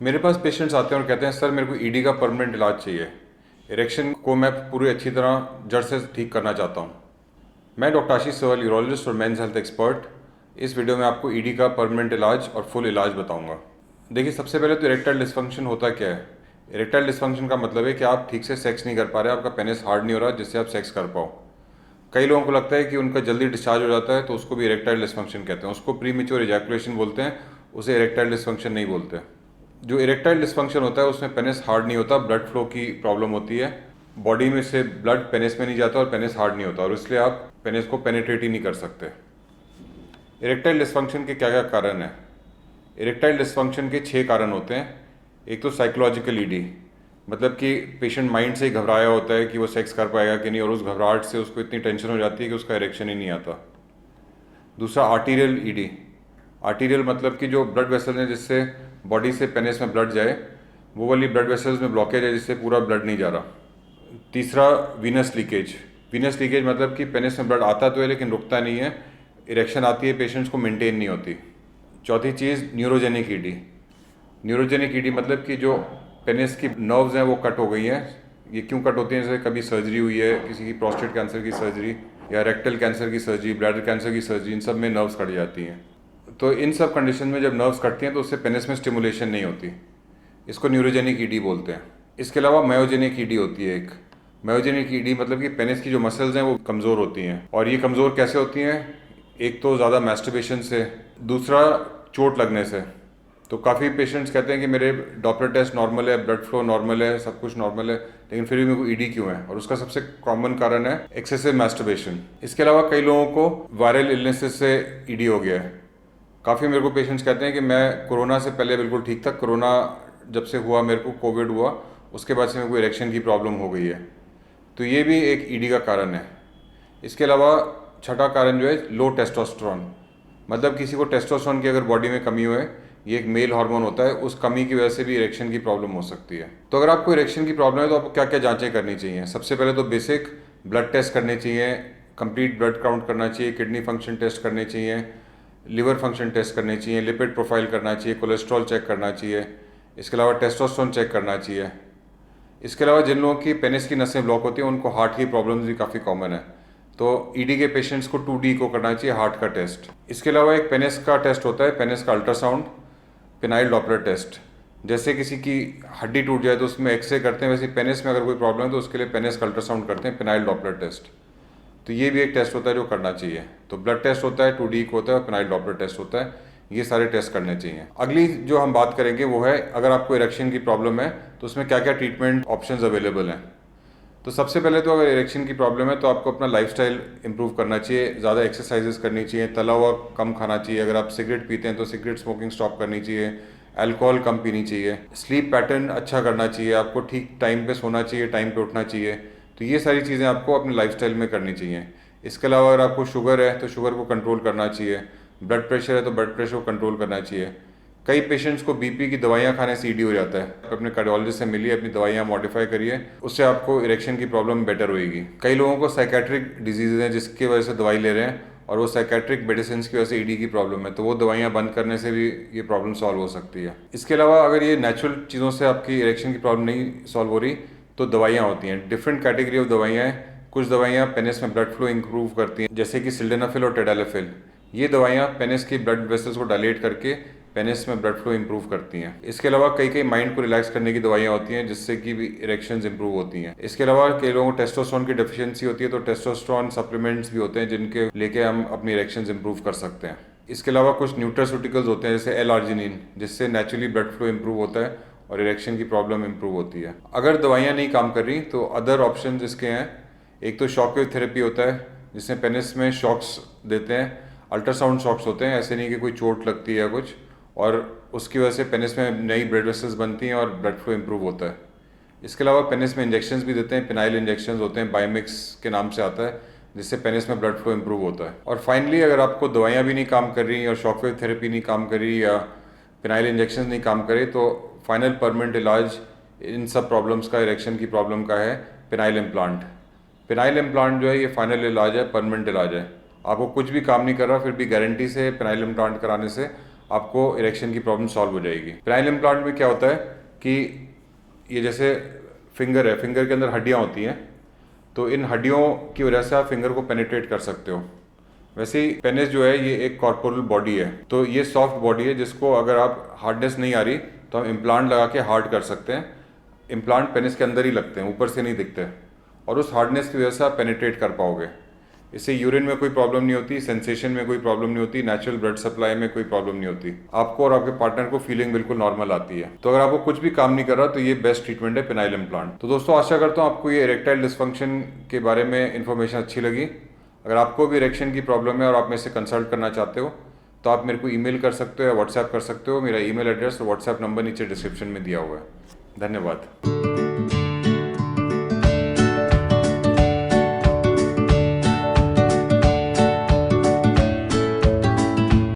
मेरे पास पेशेंट्स आते हैं और कहते हैं सर मेरे को ईडी का परमानेंट इलाज चाहिए। इरेक्शन को मैं पूरी अच्छी तरह जड़ से ठीक करना चाहता हूँ। मैं डॉक्टर आशीष सवाल, यूरोलॉजिस्ट और मेंस हेल्थ एक्सपर्ट। इस वीडियो में आपको ईडी का परमानेंट इलाज और फुल इलाज बताऊंगा। देखिए, सबसे पहले तो इरेक्टाइल डिस्फंक्शन होता क्या है। इरेक्टाइल डिस्फंक्शन का मतलब है कि आप ठीक से सेक्स नहीं कर पा रहे, आपका पेनिस हार्ड नहीं हो रहा जिससे आप सेक्स कर पाओ। कई लोगों को लगता है कि उनका जल्दी डिस्चार्ज हो जाता है तो उसको भी इरेक्टाइल डिस्फंक्शन कहते हैं। उसको प्रीमेच्योर इजैकुलेशन बोलते हैं, उसे इरेक्टाइल डिस्फंक्शन नहीं बोलते। जो इरेक्टाइल डिस्फंक्शन होता है उसमें पेनिस हार्ड नहीं होता, ब्लड फ्लो की प्रॉब्लम होती है। बॉडी में से ब्लड पेनिस में नहीं जाता और पेनिस हार्ड नहीं होता और इसलिए आप पेनिस को पेनिट्रेट ही नहीं कर सकते। इरेक्टाइल डिस्फंक्शन के क्या क्या कारण हैं? इरेक्टाइल डिस्फंक्शन के 6 कारण होते हैं। एक तो साइकोलॉजिकल ईडी, मतलब कि पेशेंट माइंड से ही घबराया होता है कि वो सेक्स कर पाएगा कि नहीं, और उस घबराहट से उसको इतनी टेंशन हो जाती है कि उसका इरेक्शन ही नहीं आता। दूसरा आर्टीरियल ईडी। आर्टीरियल मतलब कि जो ब्लड वेसल्स हैं जिससे बॉडी से पेनिस में ब्लड जाए, वो वाली ब्लड वेसल्स में ब्लॉकेज है जिससे पूरा ब्लड नहीं जा रहा। तीसरा वीनस लीकेज। वीनस लीकेज मतलब कि पेनिस में ब्लड आता तो है लेकिन रुकता नहीं है, इरेक्शन आती है, पेशेंट्स को मेंटेन नहीं होती। चौथी चीज़ न्यूरोजेनिक ईडी। न्यूरोजेनिक ईडी मतलब कि जो पेनिस की नर्व्स हैं वो कट हो गई हैं। ये क्यों कट होती हैं? जैसे कभी सर्जरी हुई है, किसी की प्रोस्टेट कैंसर की सर्जरी या रेक्टल कैंसर की सर्जरी, ब्लैडर कैंसर की सर्जरी, इन सब में नर्व्स कट जाती हैं। तो इन सब कंडीशन में जब नर्व्स कटती हैं तो उससे पेनिस में स्टिमुलेशन नहीं होती। इसको न्यूरोजेनिक ईडी बोलते हैं। इसके अलावा मायोजेनिक ईडी होती है एक। मायोजेनिक ईडी मतलब कि पेनिस की जो मसल्स हैं वो कमज़ोर होती हैं। और ये कमज़ोर कैसे होती हैं? एक तो ज़्यादा मैस्टरबेशन से, दूसरा चोट लगने से। तो काफ़ी पेशेंट्स कहते हैं कि मेरे डॉपलर टेस्ट नॉर्मल है, ब्लड फ्लो नॉर्मल है, सब कुछ नॉर्मल है, लेकिन फिर भी मेरे को ईडी क्यों है? और उसका सबसे कॉमन कारण है एक्सेसिव मैस्टरबेशन। इसके अलावा कई लोगों को वायरल इलनेसेस से ईडी हो गया है। काफ़ी मेरे को पेशेंट्स कहते हैं कि मैं कोरोना से पहले बिल्कुल ठीक था, कोरोना जब से हुआ, मेरे को कोविड हुआ, उसके बाद से मेरे को इरेक्शन की प्रॉब्लम हो गई है। तो ये भी एक ईडी का कारण है। इसके अलावा छठा कारण जो है लो टेस्टोस्टेरोन, मतलब किसी को टेस्टोस्टेरोन की अगर बॉडी में कमी हो, ये एक मेल हार्मोन होता है, उस कमी की वजह से भी इरेक्शन की प्रॉब्लम हो सकती है। तो अगर आपको इरेक्शन की प्रॉब्लम है तो आपको क्या क्या जांचें करनी चाहिए? सबसे पहले तो बेसिक ब्लड टेस्ट करने चाहिए, कंप्लीट ब्लड काउंट करना चाहिए, किडनी फंक्शन टेस्ट करने चाहिए, लिवर फंक्शन टेस्ट करने चाहिए, लिपिड प्रोफाइल करना चाहिए, कोलेस्ट्रॉल चेक करना चाहिए। इसके अलावा टेस्टोस्टेरोन चेक करना चाहिए। इसके अलावा जिन लोगों की पेनिस की नसें ब्लॉक होती हैं उनको हार्ट की प्रॉब्लम्स भी काफ़ी कॉमन है, तो ईडी के पेशेंट्स को 2D को करना चाहिए, हार्ट का टेस्ट। इसके अलावा एक पेनिस का टेस्ट होता है, पेनिस का अल्ट्रासाउंड, पेनाइल डॉपलर टेस्ट। जैसे किसी की हड्डी टूट जाए तो उसमें एक्सरे करते हैं, वैसे पेनिस में अगर कोई प्रॉब्लम है तो उसके लिए पेनिस का अल्ट्रासाउंड करते हैं, पेनाइल डॉपलर टेस्ट। तो ये भी एक टेस्ट होता है जो करना चाहिए। तो ब्लड टेस्ट होता है, 2D को होता है और पेनाइल डॉपलर टेस्ट होता है। ये सारे टेस्ट करने चाहिए। अगली जो हम बात करेंगे वो है अगर आपको इरेक्शन की प्रॉब्लम है तो उसमें क्या क्या ट्रीटमेंट ऑप्शंस अवेलेबल हैं। तो सबसे पहले तो अगर इरेक्शन की प्रॉब्लम है तो आपको अपना लाइफस्टाइल इंप्रूव करना चाहिए, ज़्यादा एक्सरसाइजेस करनी चाहिए, तला हुआ कम खाना चाहिए। अगर आप सिगरेट पीते हैं तो सिगरेट स्मोकिंग स्टॉप करनी चाहिए, अल्कोहल कम पीनी चाहिए, स्लीप पैटर्न अच्छा करना चाहिए, आपको ठीक टाइम पे सोना चाहिए, टाइम पे उठना चाहिए। तो ये सारी चीज़ें आपको अपने लाइफस्टाइल में करनी चाहिए। इसके अलावा अगर आपको शुगर है तो शुगर को कंट्रोल करना चाहिए, ब्लड प्रेशर है तो ब्लड प्रेशर को कंट्रोल करना चाहिए। कई पेशेंट्स को बीपी की दवाइयाँ खाने से ईडी हो जाता है। आप अपने कार्डियोलॉजिस्ट से मिलिए, अपनी दवाइयाँ मॉडिफाई करिए, उससे आपको इरेक्शन की प्रॉब्लम बेटर होएगी। कई लोगों को साइकेट्रिक डिजीज़ हैं जिसकी वजह से दवाई ले रहे हैं और वो साइकेट्रिक मेडिसिन की वजह से ईडी की प्रॉब्लम है, तो वो दवाइयाँ बंद करने से भी ये प्रॉब्लम सॉल्व हो सकती है। इसके अलावा अगर ये नेचुरल चीज़ों से आपकी इरेक्शन की प्रॉब्लम नहीं सॉल्व हो रही तो दवाइयाँ होती हैं, डिफरेंट कैटेगरी ऑफ दवाइयाँ हैं। कुछ दवाइयाँ पेनिस में ब्लड फ्लो इंप्रूव करती हैं जैसे कि सिल्डेनाफिल और टेडालाफिल। ये दवाइयाँ पेनिस की ब्लड वेसल्स को डायलेट करके पेनिस में ब्लड फ्लो इंप्रूव करती हैं। इसके अलावा कई कई माइंड को रिलैक्स करने की दवाइयाँ होती हैं जिससे कि भी इरेक्शंस इंप्रूव होती हैं। इसके अलावा कई लोगों को टेस्टोस्टेरोन की डेफिशिएंसी होती है तो टेस्टोस्टेरोन सप्लीमेंट्स भी होते हैं जिनके लेके हम अपनी इरेक्शंस इंप्रूव कर सकते हैं। इसके अलावा कुछ न्यूट्रास्यूटिकल्स होते हैं जैसे एल-आर्जिनिन, जिससे नेचुरली ब्लड फ्लो इंप्रूव होता है और इरेक्शन की प्रॉब्लम इंप्रूव होती है। अगर दवाइयाँ नहीं काम कर रही तो अदर ऑप्शन इसके हैं। एक तो शॉक वेव थेरेपी होता है जिसमें पेनिस में शॉक्स देते हैं, अल्ट्रासाउंड शॉक्स होते हैं, ऐसे नहीं कि कोई चोट लगती है या कुछ, और उसकी वजह से पेनिस में नई ब्लड वेसल्स बनती हैं और ब्लड फ्लो इंप्रूव होता है। इसके अलावा पेनिस में इंजेक्शंस भी देते हैं, पेनाइल इंजेक्शंस होते हैं, बायोमिक्स के नाम से आता है, जिससे पेनिस में ब्लड फ्लो इंप्रूव होता है। और फाइनली अगर आपको दवाइयाँ भी नहीं काम कर रही और शॉकवेव थेरेपी नहीं काम कर रही या पेनाइल इंजेक्शन नहीं काम करे तो फाइनल परमानेंट इलाज इन सब प्रॉब्लम्स का, इरेक्शन की प्रॉब्लम का है पेनाइल इम्प्लांट। पेनाइल इम्प्लांट जो है ये फाइनल इलाज है, परमानेंट इलाज है। आपको कुछ भी काम नहीं कर रहा फिर भी गारंटी से पेनाइल इम्प्लांट कराने से आपको इरेक्शन की प्रॉब्लम सॉल्व हो जाएगी। पेनाइल इम्प्लांट में क्या होता है कि ये जैसे फिंगर है, फिंगर के अंदर हड्डियाँ होती हैं, तो इन हड्डियों की वजह से आप फिंगर को पेनिट्रेट कर सकते हो। वैसे ही पेनिस जो है ये एक कॉर्पोरल बॉडी है, तो ये सॉफ्ट बॉडी है जिसको अगर आप हार्डनेस नहीं आ रही तो हम इम्प्लांट लगा के हार्ड कर सकते हैं। इम्प्लांट पेनिस के अंदर ही लगते हैं, ऊपर से नहीं दिखते, और उस हार्डनेस की वजह से आप पेनिट्रेट कर पाओगे। इससे यूरिन में कोई प्रॉब्लम नहीं होती, सेंसेशन में कोई प्रॉब्लम नहीं होती, नेचुरल ब्लड सप्लाई में कोई प्रॉब्लम नहीं होती। आपको और आपके पार्टनर को फीलिंग बिल्कुल नॉर्मल आती है। तो अगर आपको कुछ भी काम नहीं कर रहा तो ये बेस्ट ट्रीटमेंट है पेनाइल इम्प्लांट। तो दोस्तों आशा करता हूँ आपको ये इरेक्टाइल डिस्फंक्शन के बारे में इन्फॉर्मेशन अच्छी लगी। अगर आपको भी इरेक्शन की प्रॉब्लम है और आप मेरे से कंसल्ट करना चाहते हो तो आप मेरे को ईमेल कर सकते हो या व्हाट्सएप कर सकते हो। मेरा ईमेल एड्रेस और व्हाट्सएप नंबर नीचे डिस्क्रिप्शन में दिया हुआ है। धन्यवाद।